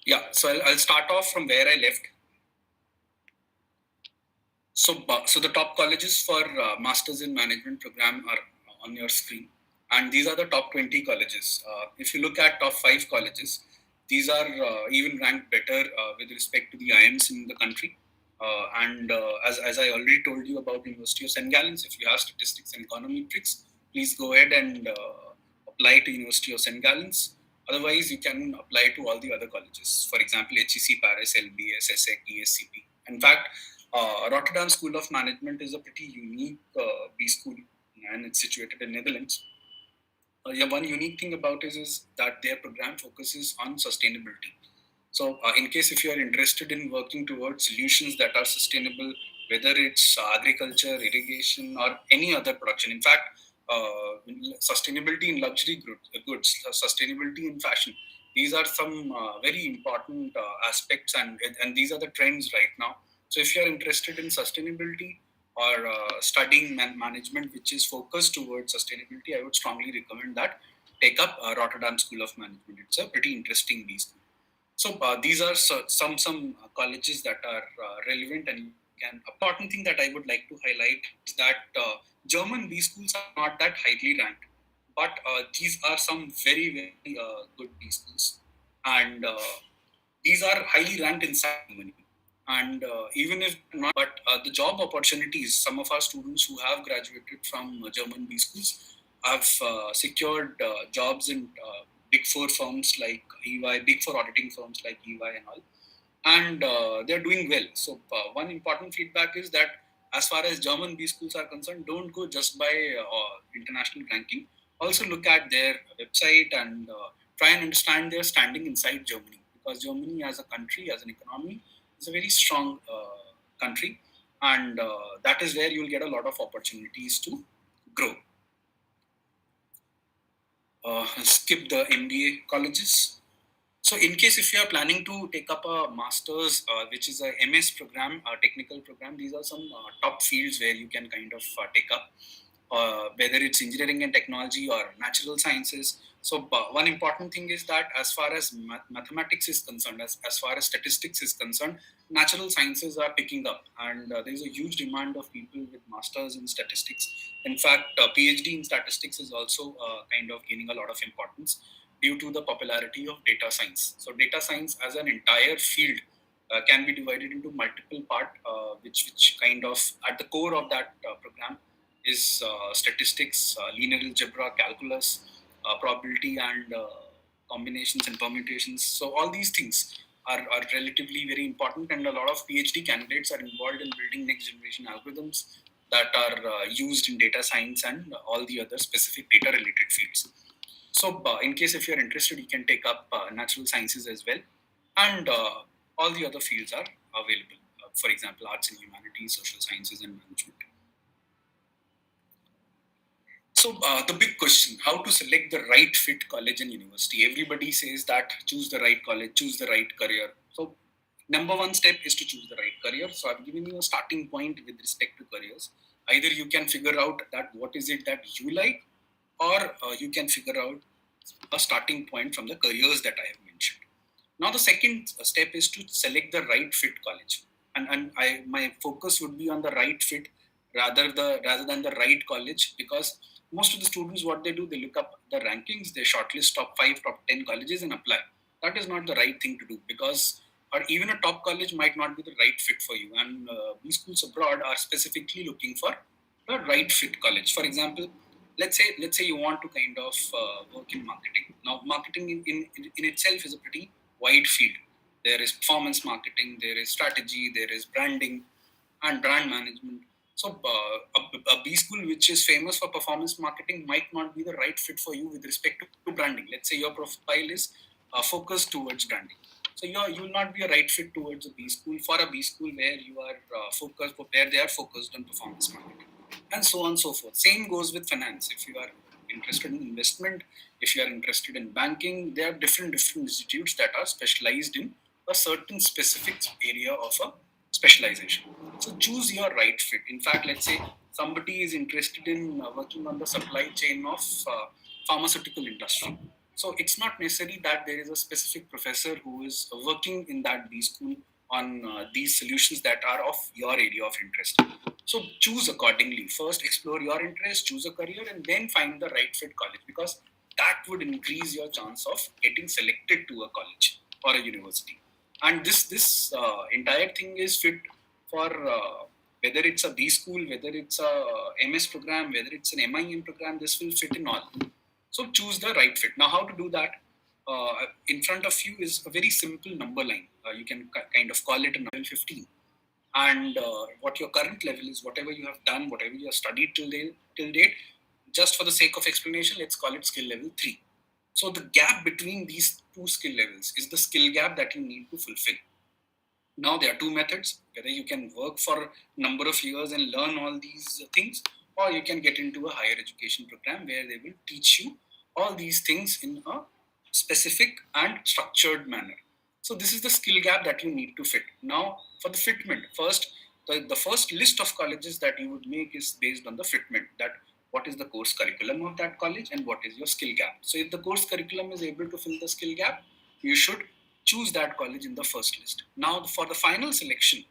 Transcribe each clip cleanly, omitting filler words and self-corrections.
Yeah, so I'll start off from where I left. So the top colleges for Masters in Management program are on your screen. And these are the top 20 colleges. If you look at top 5 colleges, these are even ranked better with respect to the IIMs in the country. As I already told you about University of St. Gallen's, if you have statistics and econometrics, please go ahead and apply to University of St. Gallen's. Otherwise, you can apply to all the other colleges. For example, HEC Paris, LBS, ESSEC, ESCP. In fact, Rotterdam School of Management is a pretty unique B school, and it's situated in Netherlands. Yeah, one unique thing about it is that their program focuses on sustainability. So, in case if you are interested in working towards solutions that are sustainable, whether it's agriculture, irrigation, or any other production, in fact, sustainability in luxury goods, sustainability in fashion, these are some very important aspects, and these are the trends right now. So, if you are interested in sustainability or studying management, which is focused towards sustainability, I would strongly recommend that take up Rotterdam School of Management. It's a pretty interesting beast. So these are some colleges that are relevant, and important thing that I would like to highlight is that German B schools are not that highly ranked, but these are some very good B schools, and these are highly ranked inside Germany. And even if not, but the job opportunities, some of our students who have graduated from German B schools have secured jobs in big four firms like EY, big four auditing firms like EY and all, and they're doing well. So one important feedback is that as far as German B schools are concerned, don't go just by international ranking. Also look at their website and try and understand their standing inside Germany, because Germany as a country, as an economy, is a very strong country, and that is where you'll get a lot of opportunities to grow. Skip the MBA colleges. So, in case if you are planning to take up a master's, which is a MS program, a technical program, these are some top fields where you can kind of take up, whether it's engineering and technology or natural sciences. So, one important thing is that as far as mathematics is concerned, as far as statistics is concerned, natural sciences are picking up, and there's a huge demand of people with masters in statistics. In fact, PhD in statistics is also kind of gaining a lot of importance due to the popularity of data science. So data science as an entire field can be divided into multiple parts, which kind of at the core of that program is statistics, linear algebra, calculus, probability, and combinations and permutations. So all these things are relatively very important, and a lot of PhD candidates are involved in building next generation algorithms that are used in data science and all the other specific data related fields. So, in case if you're interested, you can take up natural sciences as well, and all the other fields are available. For example, arts and humanities, social sciences, and management. So, the big question: how to select the right fit college and university? Everybody says that choose the right college, choose the right career. So, number one step is to choose the right career. So, I've given you a starting point with respect to careers. Either you can figure out that what is it that you like, or you can figure out a starting point from the careers that I have mentioned. Now, the second step is to select the right fit college, and my focus would be on the right fit rather than the right college, because most of the students, what they do, they look up the rankings, they shortlist top 5, top 10 colleges and apply. That is not the right thing to do, because or even a top college might not be the right fit for you, and these schools abroad are specifically looking for the right fit college. For example, let's say you want to kind of work in marketing. Now, marketing in itself is a pretty wide field. There is performance marketing, there is strategy, there is branding and brand management. So a B school which is famous for performance marketing might not be the right fit for you with respect to branding. Let's say your profile is focused towards branding, so you will not be a right fit towards a B school, for a B school where you are focused, where they are focused on performance marketing, and so on and so forth. Same goes with finance. If you are interested in investment, if you are interested in banking, there are different institutes that are specialized in a certain specific area of a specialization. So choose your right fit. In fact, let's say somebody is interested in working on the supply chain of pharmaceutical industry. So it's not necessary that there is a specific professor who is working in that B school on these solutions that are of your area of interest. So choose accordingly. First, explore your interest, choose a career, and then find the right fit college, because that would increase your chance of getting selected to a college or a university. And this entire thing is fit for whether it's a B school, whether it's a MS program, whether it's an MIN program. This will fit in all. So choose the right fit. Now, how to do that? In front of you is a very simple number line. You can kind of call it a level 15. And what your current level is, whatever you have done, whatever you have studied till date, just for the sake of explanation, let's call it skill level 3. So the gap between these two skill levels is the skill gap that you need to fulfill. Now, there are two methods: whether you can work for a number of years and learn all these things, or you can get into a higher education program where they will teach you all these things in a specific and structured manner. So this is the skill gap that you need to fit. Now, for the fitment, first, the first list of colleges that you would make is based on the fitment, that what is the course curriculum of that college and what is your skill gap. So if the course curriculum is able to fill the skill gap, you should choose that college in the first list. Now, for the final selection,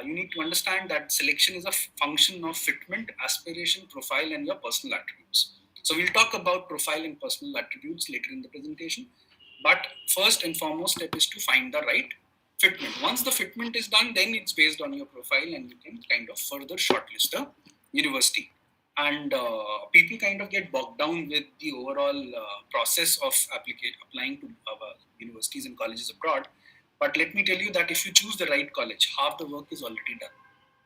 you need to understand that selection is a function of fitment, aspiration, profile, and your personal attributes. So we'll talk about profile and personal attributes later in the presentation. But first and foremost step is to find the right fitment. Once the fitment is done, then it's based on your profile and you can kind of further shortlist a university. And people kind of get bogged down with the overall process of applying to universities and colleges abroad. But let me tell you that if you choose the right college, half the work is already done.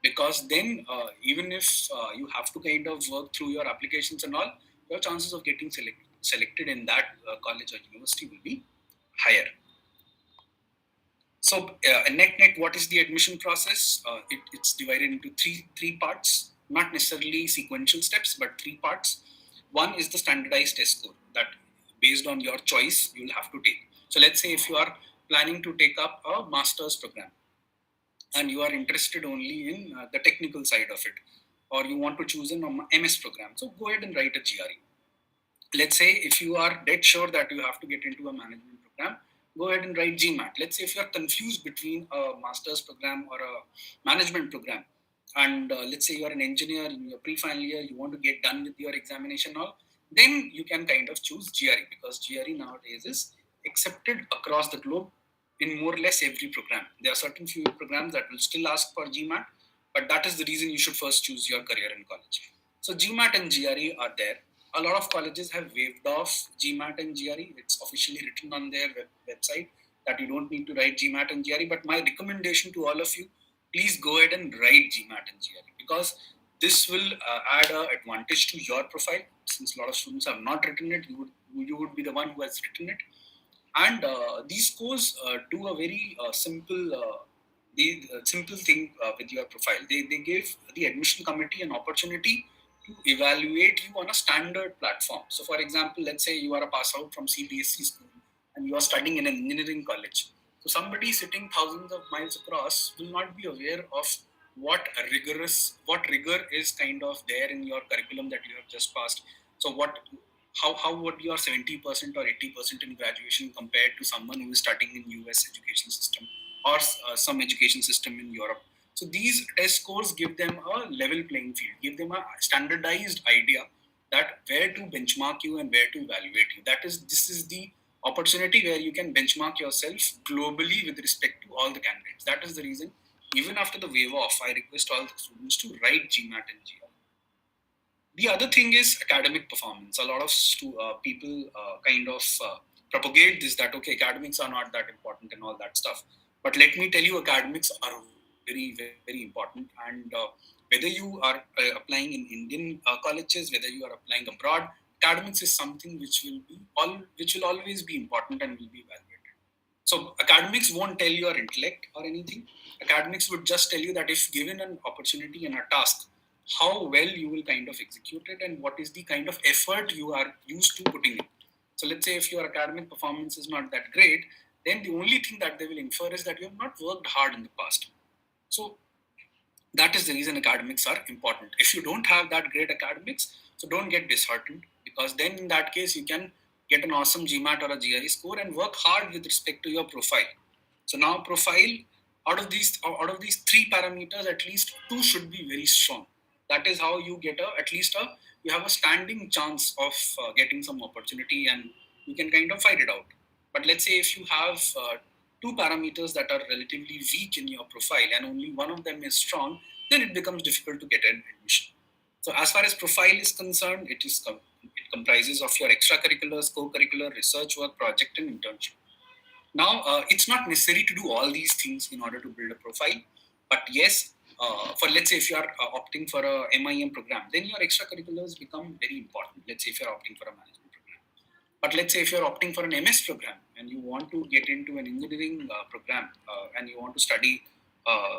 Because then, even if you have to kind of work through your applications and all, your chances of getting selected in that college or university will be higher. So, net, what is the admission process? It's divided into three parts, not necessarily sequential steps, but three parts. One is the standardized test score that, based on your choice, you will have to take. So, let's say if you are planning to take up a master's program and you are interested only in the technical side of it, or you want to choose an MS program, so go ahead and write a GRE. Let's say if you are dead sure that you have to get into a management program, go ahead and write GMAT. Let's say if you are confused between a master's program or a management program, and let's say you are an engineer in your pre-final year, you want to get done with your examination all, then you can kind of choose GRE, because GRE nowadays is accepted across the globe in more or less every program. There are certain few programs that will still ask for GMAT, but that is the reason you should first choose your career in college. So GMAT and GRE are there. A lot of colleges have waived off GMAT and GRE. It's officially written on their website that you don't need to write GMAT and GRE. But my recommendation to all of you, please go ahead and write GMAT and GRE, because this will add an advantage to your profile. Since a lot of students have not written it, you would be the one who has written it. And these scores do a very simple thing with your profile. They give the admission committee an opportunity to evaluate you on a standard platform. So, for example, let's say you are a pass out from CBSE school and you are studying in an engineering college. So, somebody sitting thousands of miles across will not be aware of what rigor is kind of there in your curriculum that you have just passed. So, how would your 70% or 80% in graduation compared to someone who is studying in US education system or some education system in Europe? So these test scores give them a level playing field, give them a standardized idea that where to benchmark you and where to evaluate you. This is the opportunity where you can benchmark yourself globally with respect to all the candidates. That is the reason, even after the waiver off, I request all the students to write GMAT and GRE. The other thing is academic performance. A lot of people kind of propagate this, that okay, academics are not that important and all that stuff. But let me tell you, academics are very, very important. And whether you are applying in Indian colleges, whether you are applying abroad, academics is something which will always be important and will be evaluated. So academics won't tell your intellect or anything. Academics would just tell you that if given an opportunity and a task, how well you will kind of execute it and what is the kind of effort you are used to putting in. So let's say if your academic performance is not that great, then the only thing that they will infer is that you have not worked hard in the past. So that is the reason academics are important. If you don't have that great academics, so don't get disheartened, because then in that case you can get an awesome GMAT or a GRE score, and work hard with respect to your profile. So now profile, out of these three parameters, at least two should be very strong. That is how you get you have a standing chance of getting some opportunity, and you can kind of fight it out. But let's say if you have two parameters that are relatively weak in your profile and only one of them is strong, then it becomes difficult to get an admission. So as far as profile is concerned, it comprises of your extracurriculars, co-curricular, research work, project, and internship. Now, it's not necessary to do all these things in order to build a profile, but yes, for let's say if you are opting for a MIM program, then your extracurriculars become very important. Let's say if you are opting for a management program, but let's say if you are opting for an MS program and you want to get into an engineering program and you want to study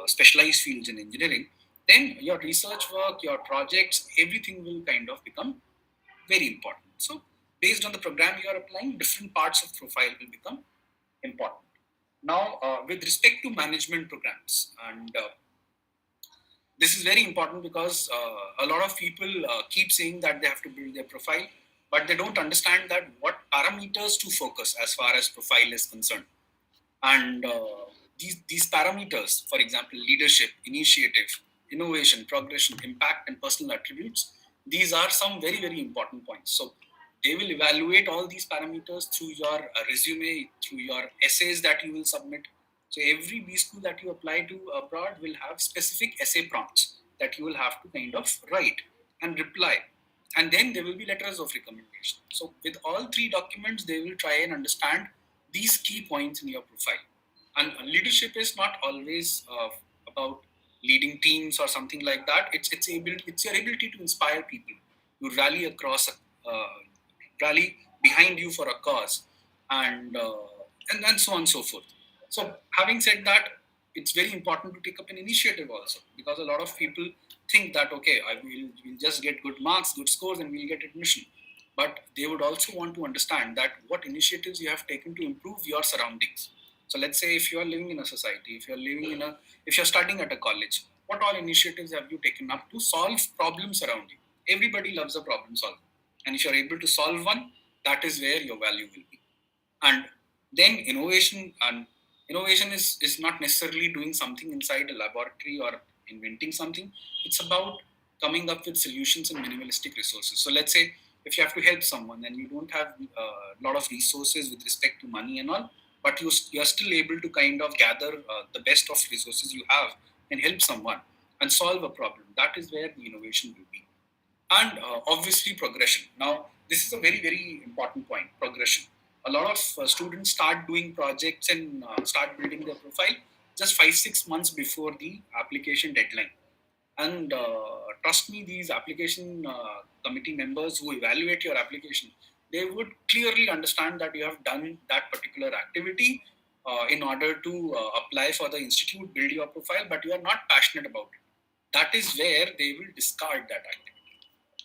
specialized fields in engineering, then your research work, your projects, everything will kind of become very important. So, based on the program you are applying, different parts of profile will become important. Now, with respect to management programs, and this is very important because a lot of people keep saying that they have to build their profile, but they don't understand that what parameters to focus as far as profile is concerned. And these parameters, for example, leadership, initiative, innovation, progression, impact, and personal attributes, these are some very, very important points. So they will evaluate all these parameters through your resume, through your essays that you will submit. So every B school that you apply to abroad will have specific essay prompts that you will have to kind of write and reply. And then there will be letters of recommendation. So with all three documents, they will try and understand these key points in your profile. And leadership is not always about leading teams or something like that. It's your ability to inspire people. You rally behind you for a cause, and so on and so forth. So having said that, it's very important to take up an initiative also, because a lot of people think that okay, we'll just get good marks, good scores, and we'll get admission. But they would also want to understand that what initiatives you have taken to improve your surroundings. So let's say if you are living in a society, if you're studying at a college, what all initiatives have you taken up to solve problems around you? Everybody loves a problem solver. And if you're able to solve one, that is where your value will be. And then innovation is not necessarily doing something inside a laboratory or inventing something. It's about coming up with solutions and minimalistic resources. So let's say if you have to help someone and you don't have a lot of resources with respect to money and all, but you're still able to kind of gather the best of resources you have and help someone and solve a problem. That is where the innovation will be. And obviously progression. Now, this is a very, very important point, progression. A lot of students start doing projects and start building their profile just 5-6 months before the application deadline. And trust me, these application committee members who evaluate your application, they would clearly understand that you have done that particular activity in order to apply for the institute, build your profile, but you are not passionate about it. That is where they will discard that activity.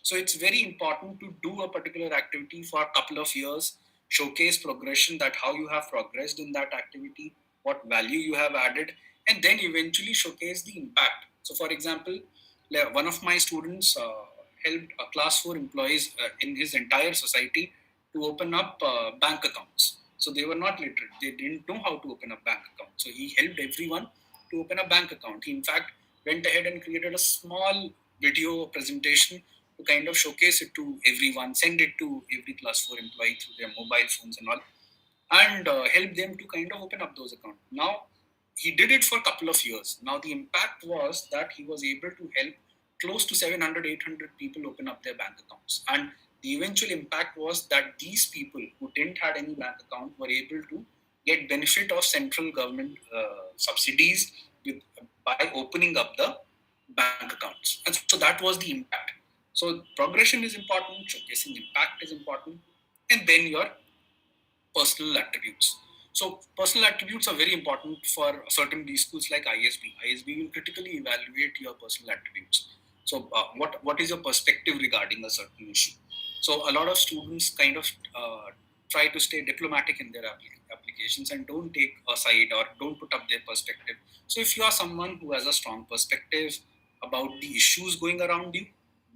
So it's very important to do a particular activity for a couple of years, showcase progression, that how you have progressed in that activity, what value you have added, and then eventually showcase the impact. So for example, one of my students helped a class 4 employees in his entire society to open up bank accounts. So they were not literate. They didn't know how to open a bank account. So he helped everyone to open a bank account. He in fact went ahead and created a small video presentation to kind of showcase it to everyone, send it to every class 4 employee through their mobile phones and all, and help them to kind of open up those accounts. Now, he did it for a couple of years. Now, the impact was that he was able to help close to 700-800 people open up their bank accounts. And the eventual impact was that these people who didn't have any bank account were able to get benefit of central government subsidies by opening up the bank accounts. And so that was the impact. So progression is important, showcasing impact is important, and then your personal attributes. So personal attributes are very important for certain B schools like ISB. ISB will critically evaluate your personal attributes. So what is your perspective regarding a certain issue? So a lot of students kind of try to stay diplomatic in their applications and don't take a side or don't put up their perspective. So if you are someone who has a strong perspective about the issues going around you,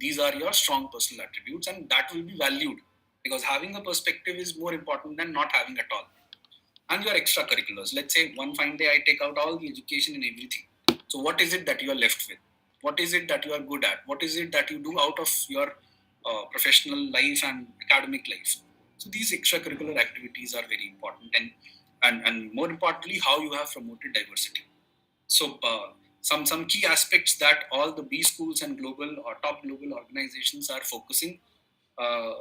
these are your strong personal attributes, and that will be valued because having a perspective is more important than not having at all. And your extracurriculars. Let's say one fine day I take out all the education and everything. So what is it that you are left with? What is it that you are good at? What is it that you do out of your professional life and academic life? So these extracurricular activities are very important, and more importantly, how you have promoted diversity. So some key aspects that all the B schools and global or top global organizations are focusing uh,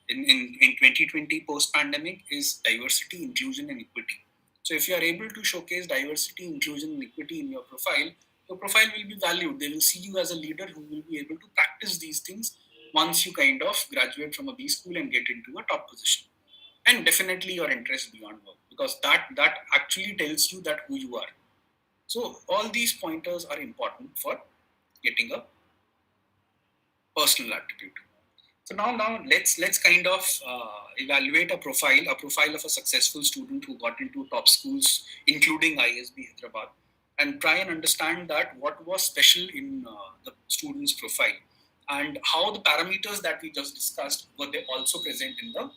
in 2020 post-pandemic is diversity, inclusion, and equity. So if you are able to showcase diversity, inclusion, and equity in your profile will be valued. They will see you as a leader who will be able to practice these things once you kind of graduate from a B school and get into a top position. And definitely your interest beyond work, because that actually tells you that who you are. So all these pointers are important for getting a personal aptitude. So now let's kind of evaluate a profile of a successful student who got into top schools, including ISB Hyderabad, and try and understand that what was special in the student's profile, and how the parameters that we just discussed were they also present in the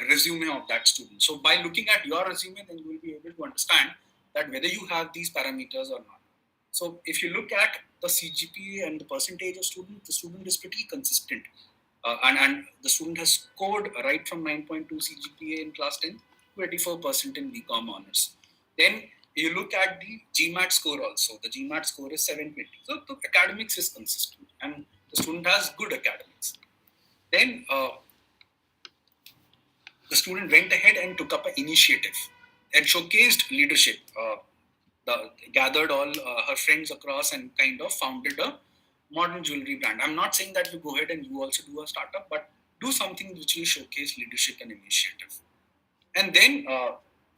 resume of that student. So by looking at your resume, then you will be able to understand that whether you have these parameters or not. So if you look at the CGPA and the percentage of students, the student is pretty consistent. And the student has scored right from 9.2 CGPA in class 10 to 84% in BCom honors. Then you look at the GMAT score also. The GMAT score is 720. So the academics is consistent and the student has good academics. Then the student went ahead and took up an initiative and showcased leadership. Gathered all her friends across and kind of founded a modern jewelry brand. I'm not saying that you go ahead and you also do a startup, but do something which will showcase leadership and initiative. And then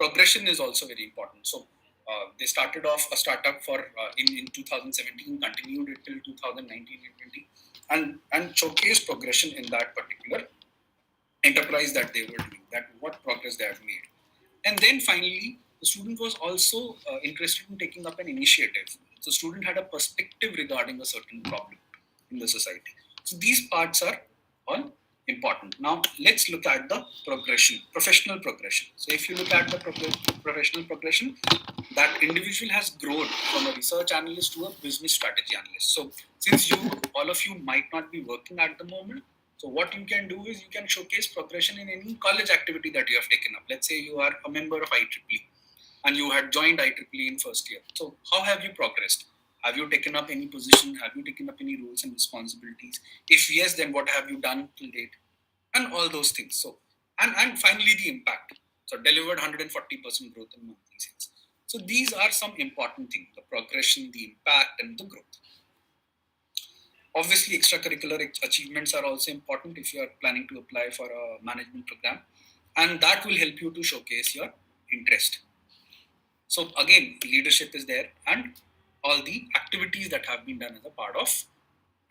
progression is also very important. So they started off a startup for in 2017, continued it till 2019 and 20, and showcased progression in that particular enterprise that they were doing, that what progress they have made. And then finally, the student was also interested in taking up an initiative. So student had a perspective regarding a certain problem in the society. So these parts are all important. Now let's look at the progression, professional progression. So if you look at the professional progression, that individual has grown from a research analyst to a business strategy analyst. So since all of you might not be working at the moment, so what you can do is you can showcase progression in any college activity that you have taken up. Let's say you are a member of IEEE and you had joined IEEE in first year. So how have you progressed? Have you taken up any position? Have you taken up any roles and responsibilities? If yes, then what have you done till date? And all those things. So and finally the impact. So delivered 140% growth in monthly sales. So these are some important things: the progression, the impact, and the growth. Obviously, extracurricular achievements are also important if you are planning to apply for a management program, and that will help you to showcase your interest. So again, leadership is there and all the activities that have been done as a part of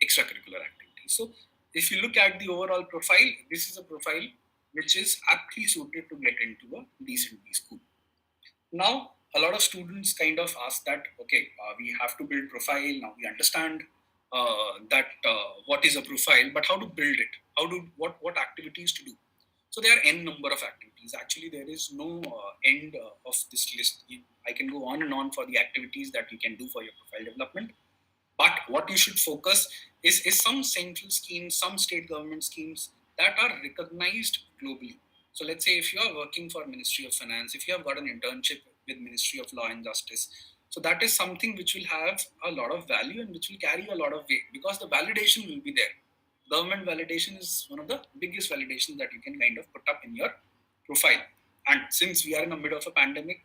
extracurricular activities. So if you look at the overall profile, this is a profile which is aptly suited to get into a decent B school. Now, a lot of students kind of ask that, okay, we have to build profile. Now we understand that what is a profile, but how to build it? What activities to do? So there are n number of activities. Actually, there is no end of this list. I can go on and on for the activities that you can do for your profile development. But what you should focus is some central schemes, some state government schemes that are recognized globally. So let's say if you are working for Ministry of Finance, if you have got an internship with Ministry of Law and Justice, so that is something which will have a lot of value and which will carry a lot of weight because the validation will be there. Government validation is one of the biggest validations that you can kind of put up in your profile. And since we are in the middle of a pandemic,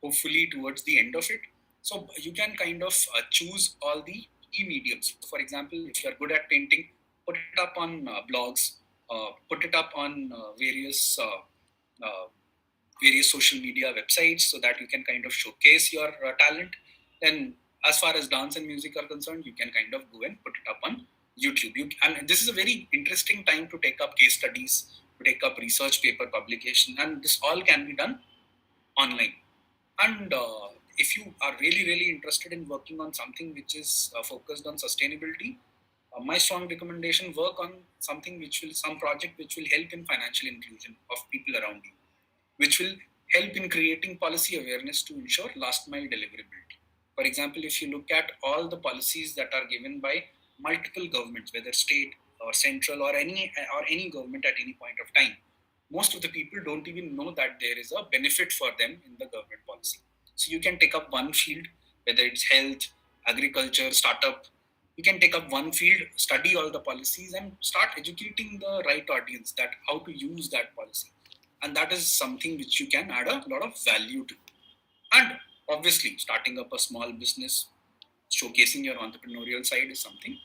hopefully towards the end of it, so you can kind of choose all the e-mediums. For example, if you are good at painting, put it up on blogs, put it up on various social media websites so that you can kind of showcase your talent. Then as far as dance and music are concerned, you can kind of go and put it up on YouTube. And this is a very interesting time to take up case studies, to take up research paper publication, and this all can be done online. And if you are really interested in working on something which is focused on sustainability, My strong recommendation: work on some project which will help in financial inclusion of people around you, which will help in creating policy awareness to ensure last mile deliverability. For example, if you look at all the policies that are given by multiple governments, whether state or central or any government at any point of time, most of the people don't even know that there is a benefit for them in the government policy. So you can take up one field, whether it's health, agriculture, startup. You can take up one field, study all the policies, and start educating the right audience that how to use that policy. And that is something which you can add a lot of value to. And obviously, starting up a small business, showcasing your entrepreneurial side is something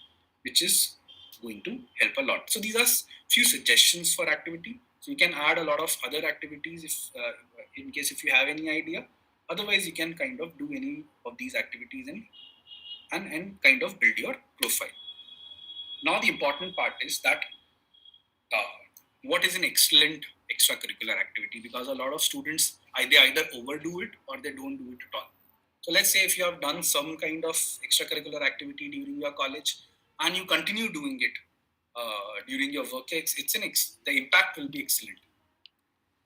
which is going to help a lot. So these are few suggestions for activity. So you can add a lot of other activities if in case if you have any idea. Otherwise, you can kind of do any of these activities and kind of build your profile. Now the important part is that what is an excellent extracurricular activity, because a lot of students they either overdo it or they don't do it at all. So let's say if you have done some kind of extracurricular activity during your college and you continue doing it during your work, the impact will be excellent.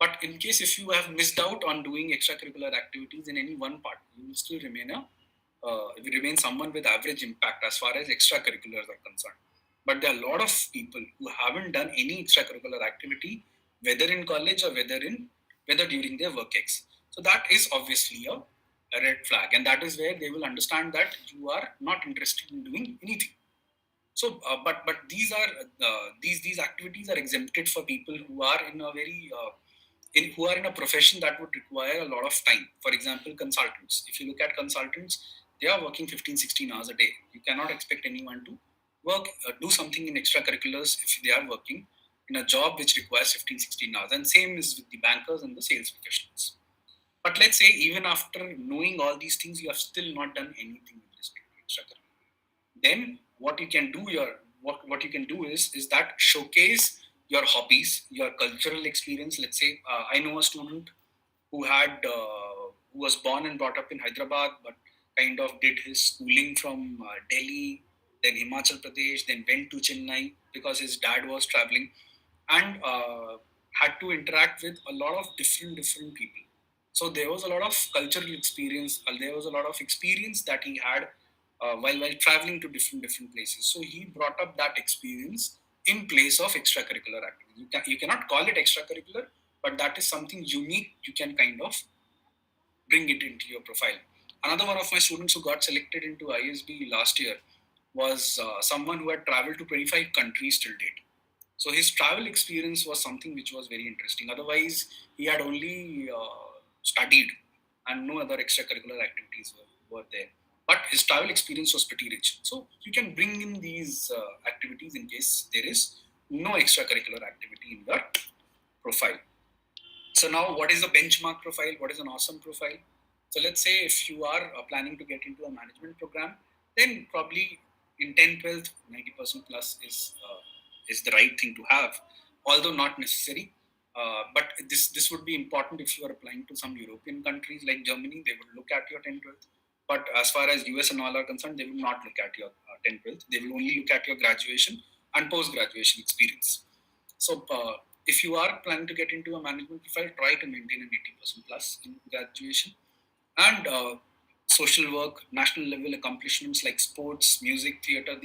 But in case if you have missed out on doing extracurricular activities in any one part, you will still remain someone with average impact as far as extracurriculars are concerned. But there are a lot of people who haven't done any extracurricular activity, whether in college or whether during their work ex. So that is obviously a red flag, and that is where they will understand that you are not interested in doing anything. So, but these activities are exempted for people who are in a very who are in a profession that would require a lot of time. For example, consultants. If you look at consultants, they are working 15, 16 hours a day. You cannot expect anyone to do something in extracurriculars if they are working in a job which requires 15, 16 hours. And same is with the bankers and the sales professionals. But let's say even after knowing all these things, you have still not done anything with respect to extracurricular. Then what you can do is that showcase your hobbies, your cultural experience. Let's say I know a student who who was born and brought up in Hyderabad, but kind of did his schooling from Delhi, then Himachal Pradesh, then went to Chennai because his dad was traveling, and had to interact with a lot of different people. So there was a lot of cultural experience. There was a lot of experience that he had while traveling to different places. So he brought up that experience in place of extracurricular activity. You cannot call it extracurricular, but that is something unique. You can kind of bring it into your profile. Another one of my students who got selected into ISB last year was someone who had traveled to 25 countries till date. So his travel experience was something which was very interesting. Otherwise, he had only studied and no other extracurricular activities were there. But his travel experience was pretty rich. So you can bring in these activities in case there is no extracurricular activity in your profile. So now, what is a benchmark profile? What is an awesome profile? So let's say if you are planning to get into a management program, then probably in 10, 12, 90% plus is the right thing to have, although not necessary. But this would be important if you are applying to some European countries like Germany. They would look at your 10, 12. But as far as US and all are concerned, they will not look at your 10, 12. They will only look at your graduation and post-graduation experience. So if you are planning to get into a management profile, try to maintain an 80% plus in graduation. And social work, national level accomplishments like sports, music, theatre,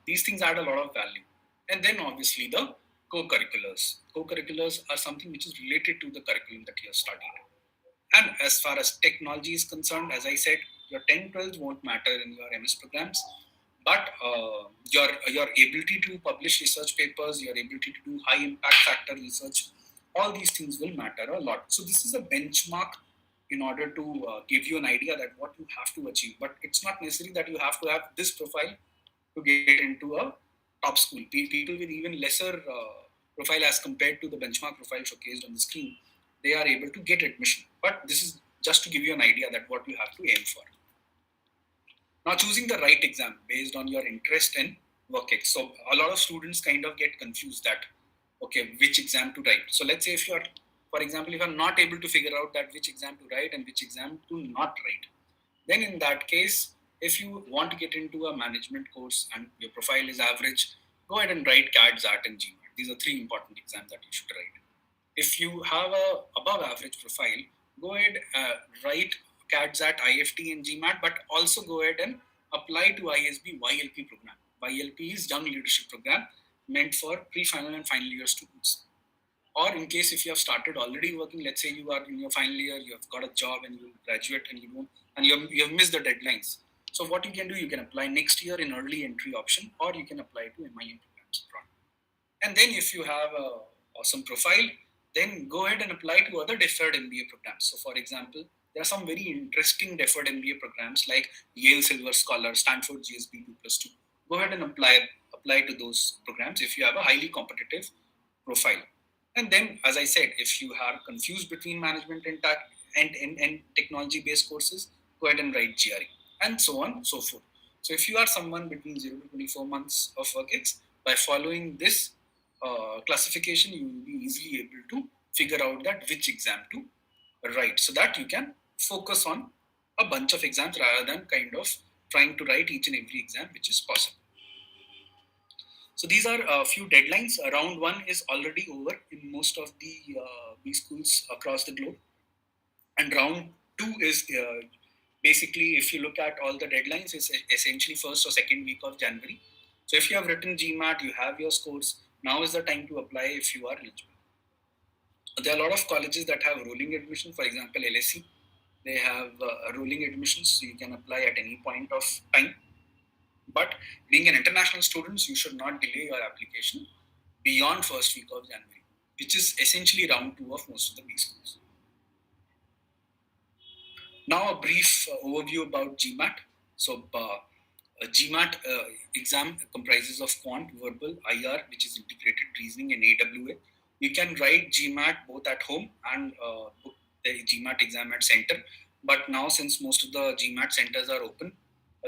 these things add a lot of value. And then obviously the co-curriculars. Co-curriculars are something which is related to the curriculum that you have studied. And as far as technology is concerned, as I said, your 10, 12 won't matter in your MS programs, but your ability to publish research papers, your ability to do high impact factor research, all these things will matter a lot. So this is a benchmark in order to give you an idea that what you have to achieve. But it's not necessary that you have to have this profile to get into a top school. People with even lesser profile as compared to the benchmark profile showcased on the screen, they are able to get admission. But this is just to give you an idea that what you have to aim for. Now, choosing the right exam based on your interest and work ex. So a lot of students kind of get confused that, okay, which exam to write. So let's say if you're, for example, if I'm not able to figure out that which exam to write and which exam to not write, then in that case, if you want to get into a management course and your profile is average, go ahead and write CAT, XAT, and GMAT. These are three important exams that you should write. If you have a above average profile, go ahead, write CAT, XAT, IFT, and GMAT, but also go ahead and apply to ISB YLP program. YLP is Young Leadership Program, meant for pre-final and final year students. Or in case if you have started already working, let's say you are in your final year, you have got a job and you graduate and you have missed the deadlines. So what you can do, you can apply next year in early entry option, or you can apply to MIM programs abroad. And then if you have a awesome profile, then go ahead and apply to other deferred MBA programs. So for example, there are some very interesting deferred MBA programs like Yale Silver Scholar, Stanford GSB 2+2. Go ahead and apply to those programs if you have a highly competitive profile. And then, as I said, if you are confused between management and technology-based courses, go ahead and write GRE, and so on and so forth. So if you are someone between 0 to 24 months of work ex, by following this classification, you will be easily able to figure out that which exam to write, so that you can focus on a bunch of exams rather than kind of trying to write each and every exam which is possible. So these are a few deadlines. Round 1 is already over in most of the B schools across the globe. And round 2 is basically, if you look at all the deadlines, it's essentially first or second week of January. So if you have written GMAT, you have your scores, now is the time to apply if you are eligible. There are a lot of colleges that have rolling admission. For example, LSE, they have rolling admissions, so you can apply at any point of time. But being an international student, you should not delay your application beyond first week of January, which is essentially round 2 of most of the B schools. Now a brief overview about GMAT. So a GMAT exam comprises of quant, verbal, IR, which is integrated reasoning, and AWA. You can write GMAT both at home and book the GMAT exam at center. But now, since most of the GMAT centers are open,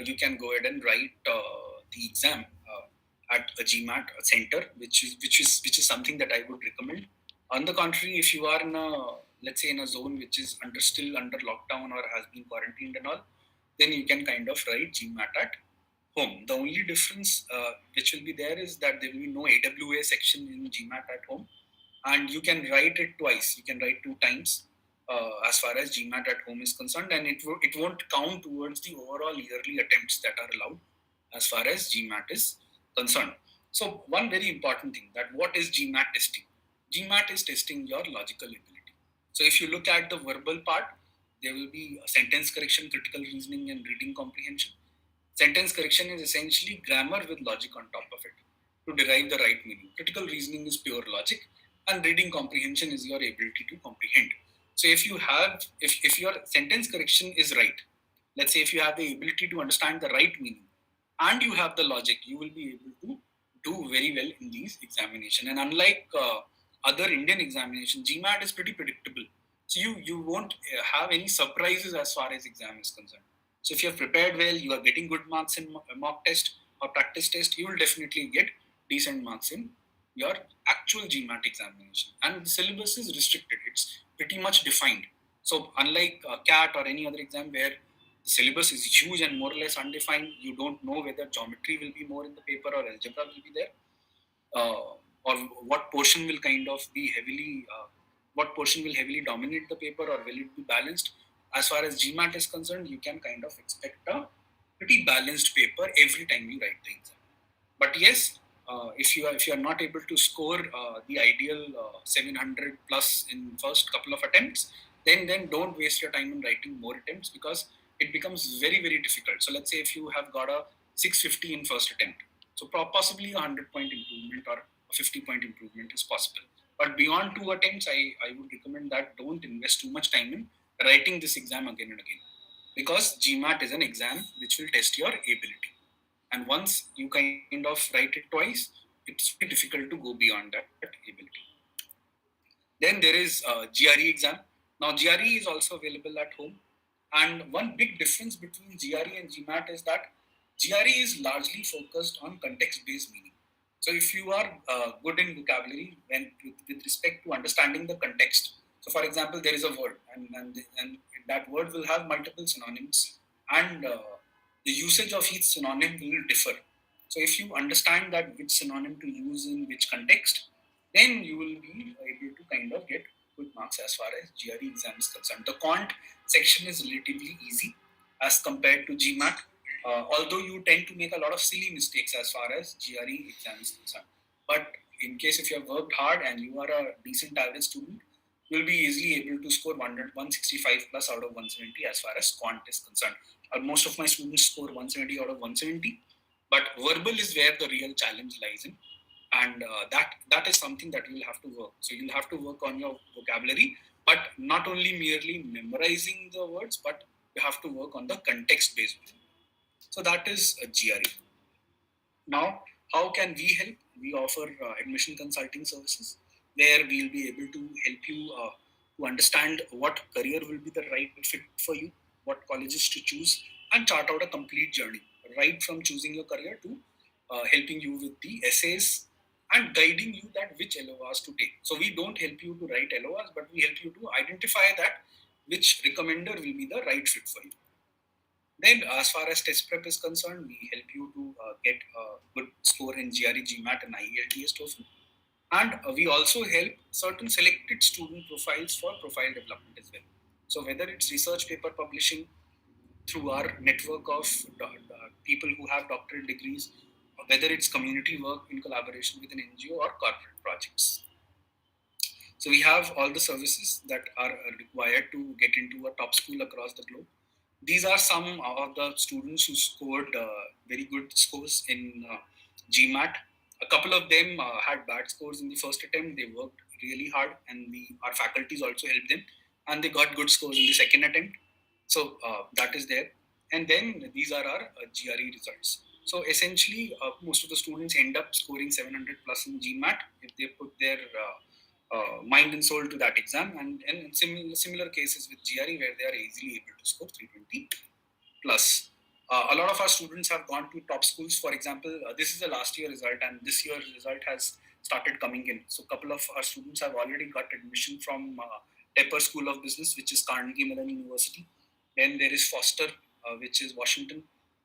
you can go ahead and write the exam at a GMAT center, which is something that I would recommend. On the contrary, if you are in a, let's say, in a zone which is still under lockdown or has been quarantined and all, then you can kind of write GMAT at home. The only difference which will be there is that there will be no AWA section in GMAT at home, and you can write it twice. You can write 2 times as far as GMAT at home is concerned, and it won't count towards the overall yearly attempts that are allowed as far as GMAT is concerned. So one very important thing, that what is GMAT testing? GMAT is testing your logical ability. So if you look at the verbal part, there will be sentence correction, critical reasoning, and reading comprehension. Sentence correction is essentially grammar with logic on top of it to derive the right meaning. Critical reasoning is pure logic, and reading comprehension is your ability to comprehend. So if your sentence correction is right, let's say if you have the ability to understand the right meaning and you have the logic, you will be able to do very well in these examinations. And unlike other Indian examinations, GMAT is pretty predictable. So you won't have any surprises as far as exam is concerned. So if you have prepared well, you are getting good marks in mock test or practice test, you will definitely get decent marks in your actual GMAT examination. And the syllabus is restricted. It's pretty much defined. So unlike CAT or any other exam where the syllabus is huge and more or less undefined, you don't know whether geometry will be more in the paper or algebra will be there, or what portion will kind of be heavily, dominate the paper, or will it be balanced. As far as GMAT is concerned, you can kind of expect a pretty balanced paper every time you write the exam. But yes, if you are not able to score the ideal 700 plus in first couple of attempts, then don't waste your time in writing more attempts, because it becomes very, very difficult. So let's say if you have got a 650 in first attempt, so possibly a 100-point improvement or a 50-point improvement is possible. But beyond 2 attempts, I would recommend that don't invest too much time in writing this exam again and again, because GMAT is an exam which will test your ability. And once you kind of write it twice, it's very difficult to go beyond that ability. Then there is GRE exam. Now GRE is also available at home. And one big difference between GRE and GMAT is that GRE is largely focused on context-based meaning. So if you are good in vocabulary and with respect to understanding the context, so for example, there is a word and that word will have multiple synonyms, and the usage of each synonym will differ. So if you understand that which synonym to use in which context, then you will be able to kind of get good marks as far as GRE exam is concerned. The quant section is relatively easy as compared to GMAT, although you tend to make a lot of silly mistakes as far as GRE exam is concerned. But in case if you have worked hard and you are a decent average student, you will be easily able to score 165 plus out of 170 as far as quant is concerned. Most of my students score 170 out of 170, but verbal is where the real challenge lies in, and that is something that you'll have to work. So you'll have to work on your vocabulary, but not only merely memorizing the words, but you have to work on the context based. So that is a GRE. Now, how can we help? We offer admission consulting services where we'll be able to help you to understand what career will be the right fit for you, what colleges to choose, and chart out a complete journey, right from choosing your career to helping you with the essays and guiding you that which LORs to take. So we don't help you to write LORs, but we help you to identify that which recommender will be the right fit for you. Then, as far as test prep is concerned, we help you to get a good score in GRE, GMAT, and IELTS TOEFL. And we also help certain selected student profiles for profile development as well. So, whether it's research paper publishing through our network of people who have doctoral degrees, or whether it's community work in collaboration with an NGO or corporate projects. So, we have all the services that are required to get into a top school across the globe. These are some of the students who scored very good scores in GMAT. A couple of them had bad scores in the first attempt. They worked really hard, and our faculties also helped them, and they got good scores in the second attempt. So that is there. And then these are our GRE results. So essentially, most of the students end up scoring 700 plus in GMAT if they put their mind and soul to that exam, and in similar cases with GRE where they are easily able to score 320 plus. A lot of our students have gone to top schools. For example, this is the last year result, and this year's result has started coming in. So a couple of our students have already got admission from Tepper School of Business, which is Carnegie Mellon University. Then there is Foster, which is Washington.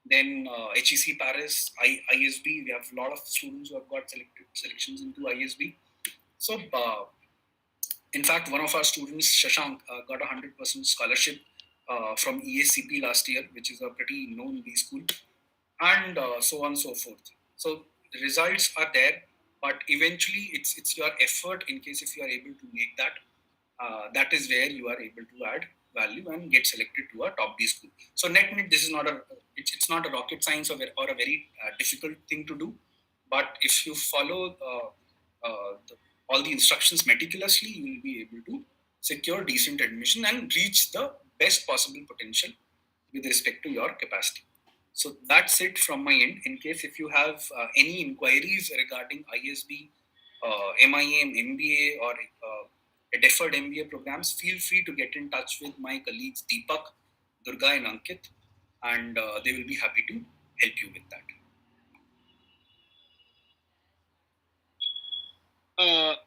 Then HEC Paris, ISB. We have a lot of students who have got selections into ISB. So, in fact, one of our students, Shashank, got a 100% scholarship from ESCP last year, which is a pretty known B school, and so on and so forth. So the results are there, but eventually it's your effort. In case if you are able to make that, that is where you are able to add value and get selected to a top B school. So net, this is not it's not a rocket science or a very difficult thing to do, but if you follow all the instructions meticulously, you will be able to secure decent admission and reach the best possible potential with respect to your capacity. So that's it from my end. In case if you have any inquiries regarding ISB, MIM, MBA, or deferred MBA programs, feel free to get in touch with my colleagues Deepak, Durga, and Ankit, and they will be happy to help you with that.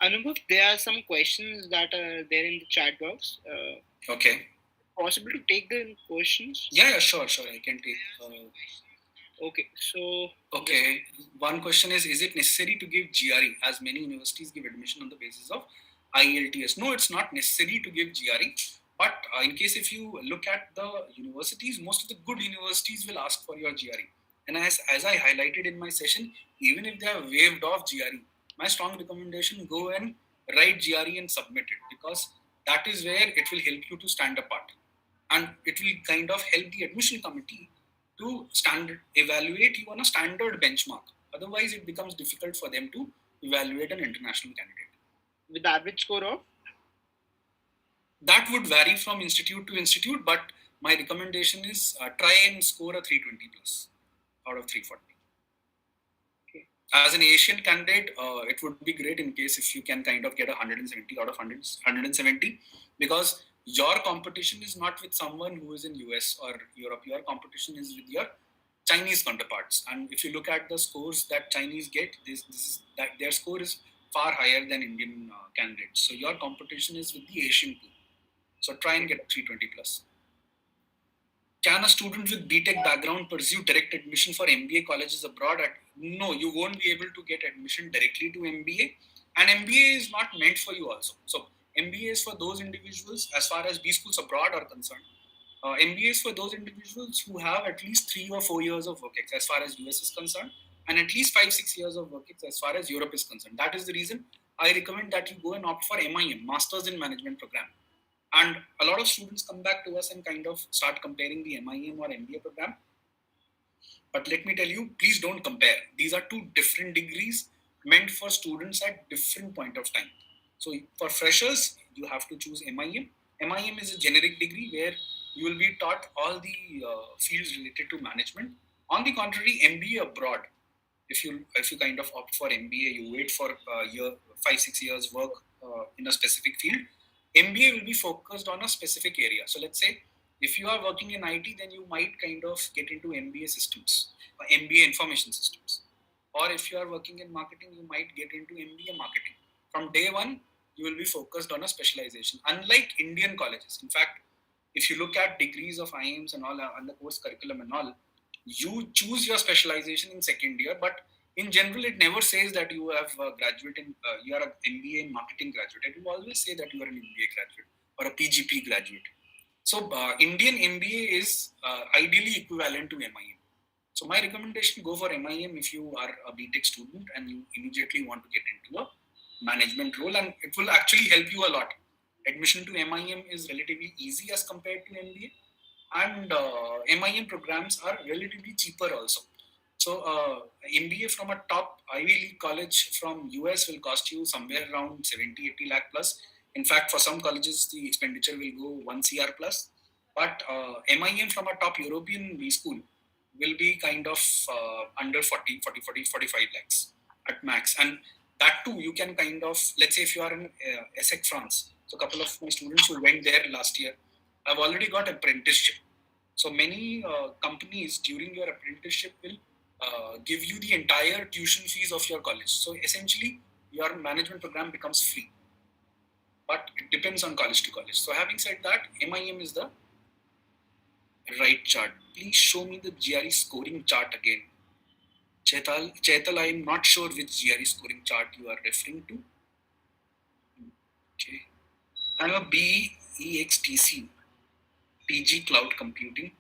Anubhav, there are some questions that are there in the chat box. Okay. Possible to take the questions? Yeah, sure. I can take. Okay, so. Okay, one question is it necessary to give GRE, as many universities give admission on the basis of IELTS? No, it's not necessary to give GRE. But in case if you look at the universities, most of the good universities will ask for your GRE. And as I highlighted in my session, even if they have waived off GRE, my strong recommendation, go and write GRE and submit it, because that is where it will help you to stand apart. And it will kind of help the admission committee to evaluate you on a standard benchmark. Otherwise, it becomes difficult for them to evaluate an international candidate. With average score of? That would vary from institute to institute, but my recommendation is try and score a 320 plus out of 340. Okay. As an Asian candidate, it would be great in case if you can kind of get 170 out of 170, because your competition is not with someone who is in US or Europe. Your competition is with your Chinese counterparts. And if you look at the scores that Chinese get, that their score is far higher than Indian candidates. So your competition is with the Asian pool. So try and get 320 plus. Can a student with BTech background pursue direct admission for MBA colleges abroad? No, you won't be able to get admission directly to MBA, and MBA is not meant for you also. So MBA is for those individuals as far as B schools abroad are concerned. MBA is for those individuals who have at least 3 or 4 years of work as far as US is concerned, and at least 5-6 years of work as far as Europe is concerned. That is the reason I recommend that you go and opt for MIM, Masters in Management program. And a lot of students come back to us and kind of start comparing the MIM or MBA program. But let me tell you, please don't compare. These are two different degrees meant for students at different point of time. So for freshers, you have to choose MIM. MIM is a generic degree where you will be taught all the fields related to management. On the contrary, MBA abroad, if you kind of opt for MBA, you wait for year 5-6 years work in a specific field. MBA will be focused on a specific area. So let's say if you are working in IT, then you might kind of get into MBA systems, or MBA information systems. Or if you are working in marketing, you might get into MBA marketing. From day one, you will be focused on a specialization. Unlike Indian colleges, in fact, if you look at degrees of IIMs and all on the course curriculum and all, you choose your specialization in second year, but in general, it never says that you have graduate in, you are an MBA in marketing graduate. It will always say that you are an MBA graduate or a PGP graduate. So Indian MBA is ideally equivalent to MIM. So my recommendation, go for MIM if you are a BTech student and you immediately want to get into a management role, and it will actually help you a lot. Admission to MIM is relatively easy as compared to MBA, and MIM programs are relatively cheaper also. So MBA from a top Ivy League college from US will cost you somewhere around 70-80 lakh plus. In fact, for some colleges, the expenditure will go 1 CR plus. But MIM from a top European B school will be kind of under 45 lakhs at max. And that too, you can kind of, let's say if you are in ESSEC, France. So a couple of my students who went there last year have already got apprenticeship. So many companies during your apprenticeship will give you the entire tuition fees of your college. So essentially, your management program becomes free. But it depends on college to college. So having said that, MIM is the right chart. Please show me the GRE scoring chart again. Chetal, I am not sure which GRE scoring chart you are referring to. Okay. I have a BEXTC, PG Cloud Computing.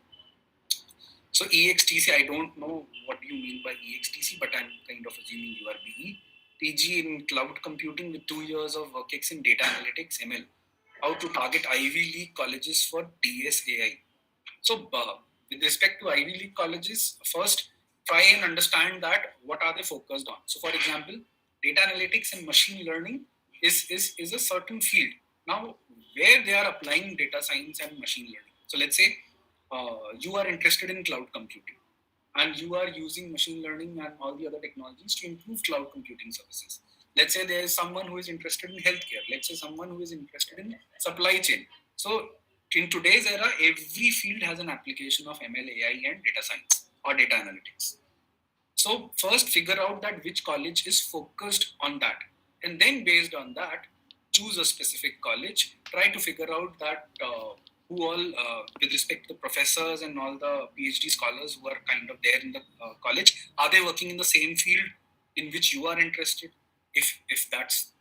So EXTC, I don't know what you mean by EXTC, but I'm kind of assuming you are BE. PG in Cloud Computing with 2 years of work in Data Analytics, ML. How to target Ivy League colleges for TSAI. So with respect to Ivy League colleges, first try and understand that what are they focused on. So for example, data analytics and machine learning is a certain field. Now, where they are applying data science and machine learning. So let's say you are interested in cloud computing and you are using machine learning and all the other technologies to improve cloud computing services. Let's say there is someone who is interested in healthcare. Let's say someone who is interested in supply chain. So in today's era, every field has an application of ML, AI, and data science or data analytics. So first figure out that which college is focused on that. And then based on that, choose a specific college. Try to figure out that who all, with respect to the professors and all the PhD scholars who are kind of there in the college, are they working in the same field in which you are interested? If that's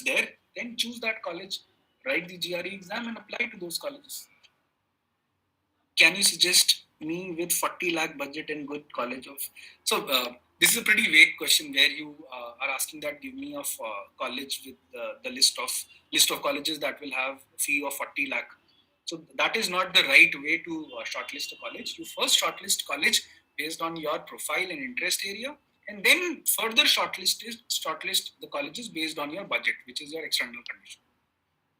there, then choose that college, write the GRE exam and apply to those colleges. Can you suggest me with 40 lakh budget and good college of? So this is a pretty vague question where you are asking that give me a college with the list of colleges that will have fee of 40 lakh. So that is not the right way to shortlist a college. You first shortlist college based on your profile and interest area, and then further shortlist the colleges based on your budget, which is your external condition.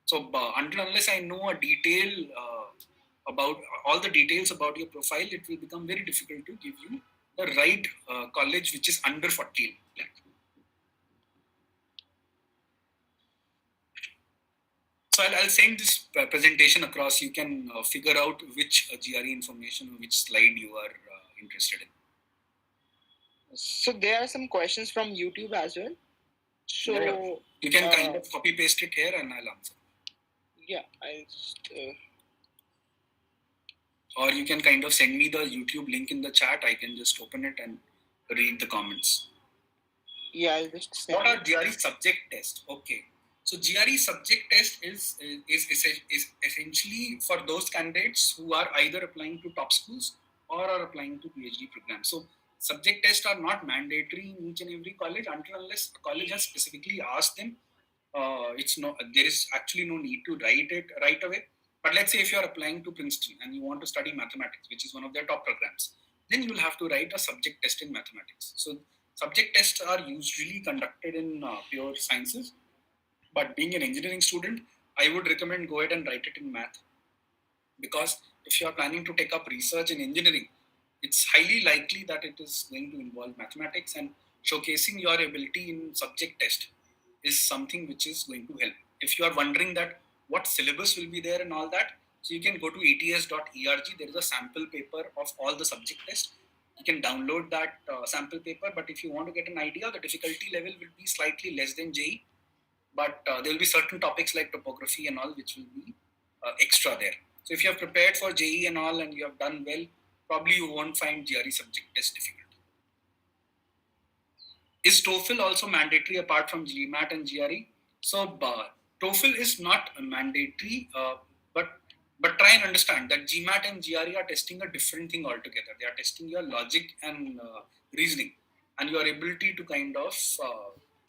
So unless I know a detail about all the details about your profile, it will become very difficult to give you the right college which is under 40 lakh. So I'll send this presentation across. You can figure out which GRE information or which slide you are interested in. So there are some questions from YouTube as well. So yeah. You can kind of copy paste it here and I'll answer. Yeah, I'll just. Or you can kind of send me the YouTube link in the chat. I can just open it and read the comments. Yeah, I'll just send What are it. GRE subject test? Okay. So GRE subject test is essentially for those candidates who are either applying to top schools or are applying to PhD programs. So subject tests are not mandatory in each and every college until unless a college has specifically asked them. It's no, there is actually no need to write it right away. But let's say if you are applying to Princeton and you want to study mathematics, which is one of their top programs, then you will have to write a subject test in mathematics. So subject tests are usually conducted in pure sciences, but being an engineering student, I would recommend go ahead and write it in math, because if you are planning to take up research in engineering, it's highly likely that it is going to involve mathematics, and showcasing your ability in subject test is something which is going to help. If you are wondering that what syllabus will be there and all that, so you can go to ats.org. There is a sample paper of all the subject tests. You can download that sample paper, but if you want to get an idea, the difficulty level will be slightly less than JE, but there will be certain topics like topography and all which will be extra there. So if you have prepared for JE and all and you have done well, probably you won't find GRE subject test difficult. Is TOEFL also mandatory apart from GMAT and GRE? So TOEFL is not mandatory, but try and understand that GMAT and GRE are testing a different thing altogether. They are testing your logic and reasoning and your ability to kind of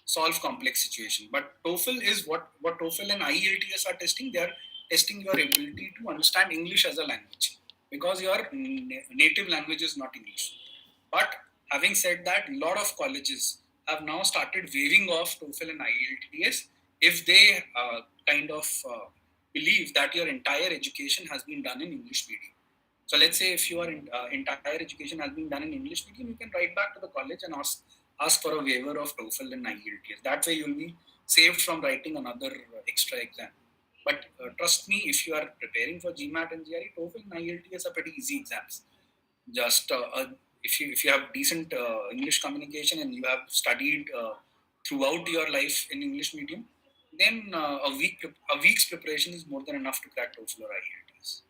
solve complex situation. But TOEFL is what TOEFL and IELTS are testing. They are testing your ability to understand English as a language, because your native language is not English. But having said that, a lot of colleges have now started waiving off TOEFL and IELTS if they kind of believe that your entire education has been done in English medium. So let's say if your entire education has been done in English medium, you can write back to the college and ask for a waiver of TOEFL and IELTS. That way you'll be saved from writing another extra exam. But trust me, if you are preparing for GMAT and GRE, TOEFL and IELTS are pretty easy exams. Just if you have decent English communication and you have studied throughout your life in English medium, then a week's preparation is more than enough to crack TOEFL or IELTS.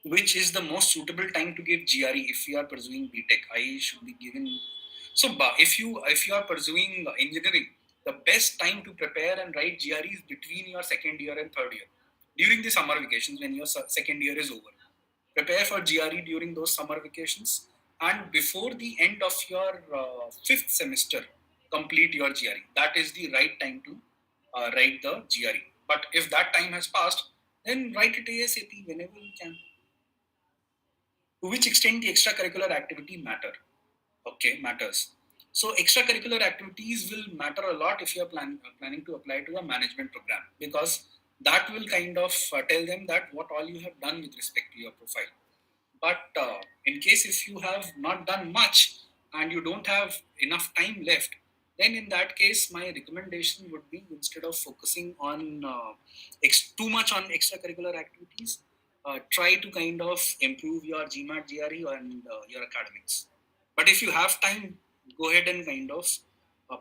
Which is the most suitable time to give GRE if you are pursuing BTech? I should be given. So if you are pursuing engineering, the best time to prepare and write GRE is between your second year and third year, during the summer vacations when your second year is over. Prepare for GRE during those summer vacations, and before the end of your fifth semester, complete your GRE. That is the right time to write the GRE. But if that time has passed, then write it ASAP whenever you can. To which extent the extracurricular activity matters. So extracurricular activities will matter a lot if you are planning to apply to a management program, because that will kind of tell them that what all you have done with respect to your profile. But in case if you have not done much and you don't have enough time left, then in that case, my recommendation would be, instead of focusing on too much on extracurricular activities, try to kind of improve your GMAT, GRE, and your academics. But if you have time, go ahead and kind of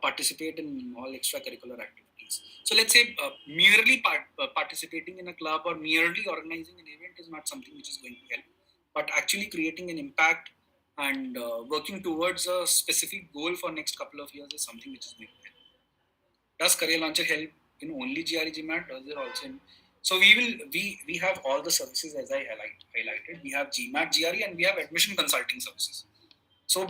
participate in all extracurricular activities. So let's say merely participating in a club or merely organizing an event is not something which is going to help, but actually creating an impact and working towards a specific goal for next couple of years is something which is going to help. Does Career Launcher help in only GRE GMAT? Does it also so we have all the services as I highlighted. We have GMAT, GRE, and we have admission consulting services. So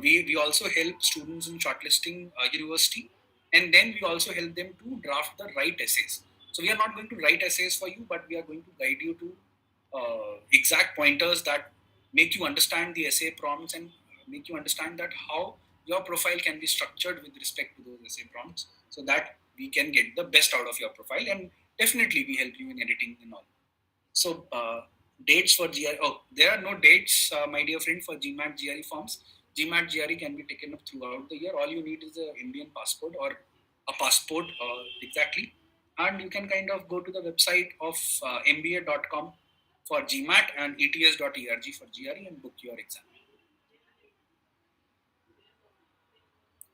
we also help students in shortlisting university, and then we also help them to draft the right essays. So we are not going to write essays for you, but we are going to guide you to exact pointers that make you understand the essay prompts and make you understand that how your profile can be structured with respect to those essay prompts, so that we can get the best out of your profile, and definitely we help you in editing and all. So dates for GRE. Oh, there are no dates, my dear friend, for GMAT GRE forms. GMAT GRE can be taken up throughout the year. All you need is an Indian passport or a passport exactly, and you can kind of go to the website of mba.com for GMAT and ets.org for GRE and book your exam.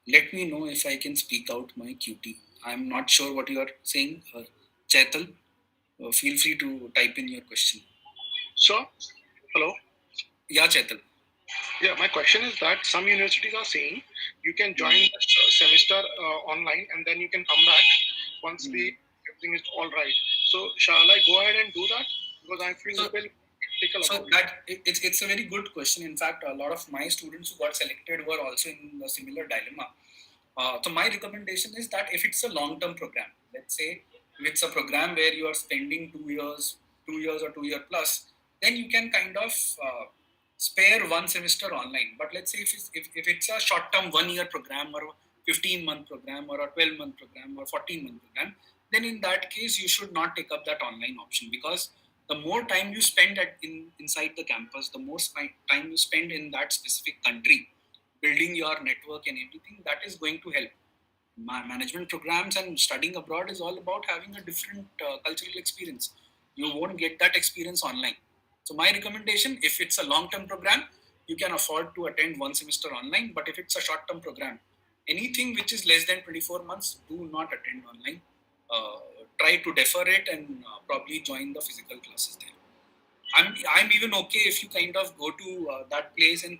Let me know if I can speak out my QT. I'm not sure what you are saying, Chetal. Feel free to type in your question. So, hello. Yeah, Chetan. Yeah, my question is that some universities are saying you can join the semester online and then you can come back once the everything is all right. So, shall I go ahead and do that? Because I feel So, a little skeptical so about it. that it's a very good question. In fact, a lot of my students who got selected were also in a similar dilemma. So my recommendation is that if it's a long-term program, let's say if it's a program where you are spending 2 years, 2 years or 2 year plus, then you can kind of spare one semester online. But let's say if it's a short-term 1 year program or a 15-month program or a 12-month program or 14-month program, then in that case you should not take up that online option, because the more time you spend inside the campus, the more time you spend in that specific country, building your network and everything, that is going to help. Management programs and studying abroad is all about having a different cultural experience. You won't get that experience online. So my recommendation, if it's a long-term program, you can afford to attend one semester online. But if it's a short-term program, anything which is less than 24 months, do not attend online. uh, Try to defer it and probably join the physical classes there. I'm even okay if you kind of go to that place and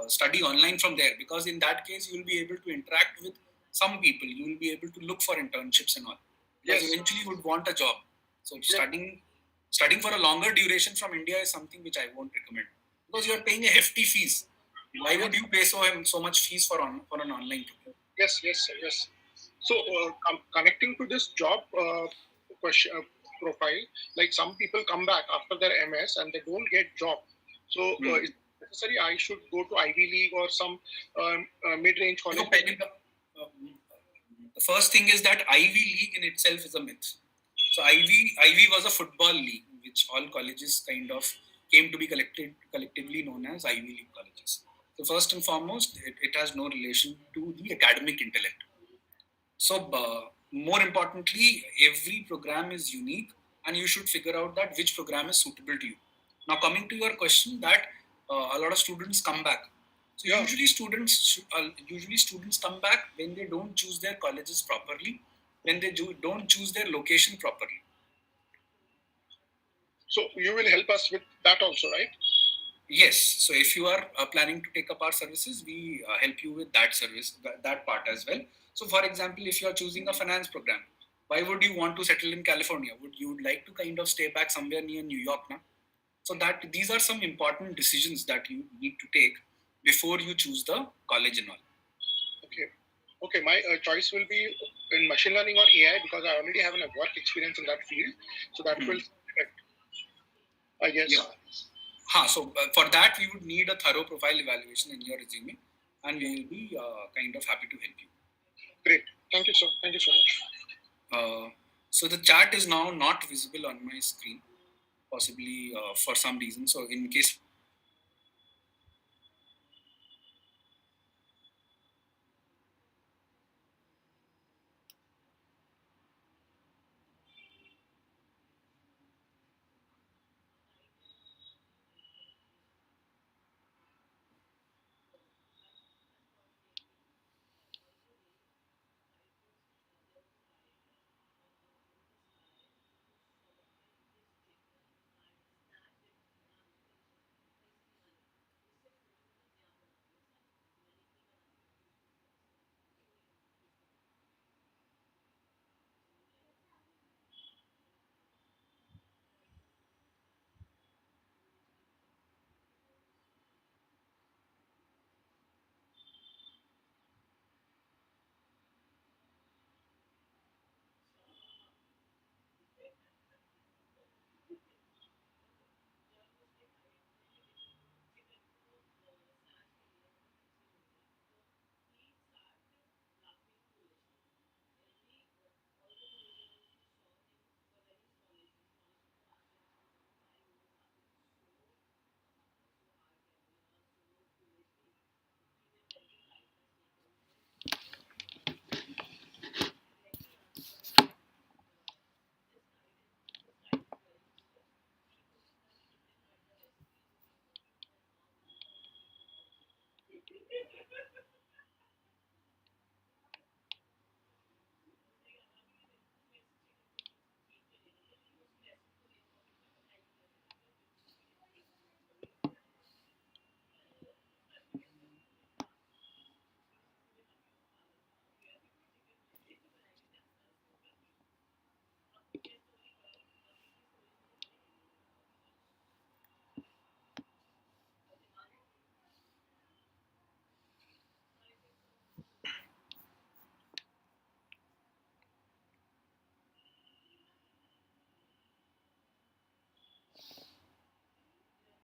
study online from there, because in that case you will be able to interact with some people. You will be able to look for internships and all, because Yes. eventually you would want a job. So Yeah. studying for a longer duration from India is something which I won't recommend, because you are paying a hefty fees. Why would you pay so much fees for an online program? Yes. Yes. Yes. So, connecting to this job question profile, like some people come back after their MS and they don't get job. So, is it necessary I should go to Ivy League or some mid-range You know, college? the first thing is that Ivy League in itself is a myth. So Ivy was a football league, which all colleges kind of came to be collectively known as Ivy League colleges. So first and foremost, it has no relation to the academic intellect. So more importantly, every program is unique, and you should figure out that which program is suitable to you. Now, coming to your question, that a lot of students come back. So Yeah. usually students come back when they don't choose their colleges properly, when they don't choose their location properly. So you will help us with that also, right? Yes. So if you are planning to take up our services, we help you with that service, that part as well. So, for example, if you are choosing a finance program, why would you want to settle in California? Would like to kind of stay back somewhere near New York now? So that these are some important decisions that you need to take before you choose the college and all. Okay. Okay, my choice will be in machine learning or AI because I already have a work experience in that field. So that will affect, I guess. Yeah. So for that, we would need a thorough profile evaluation in your resume, and we will be kind of happy to help you. Great. Thank you, sir. Thank you so much. So the chat is now not visible on my screen, possibly for some reason. So in case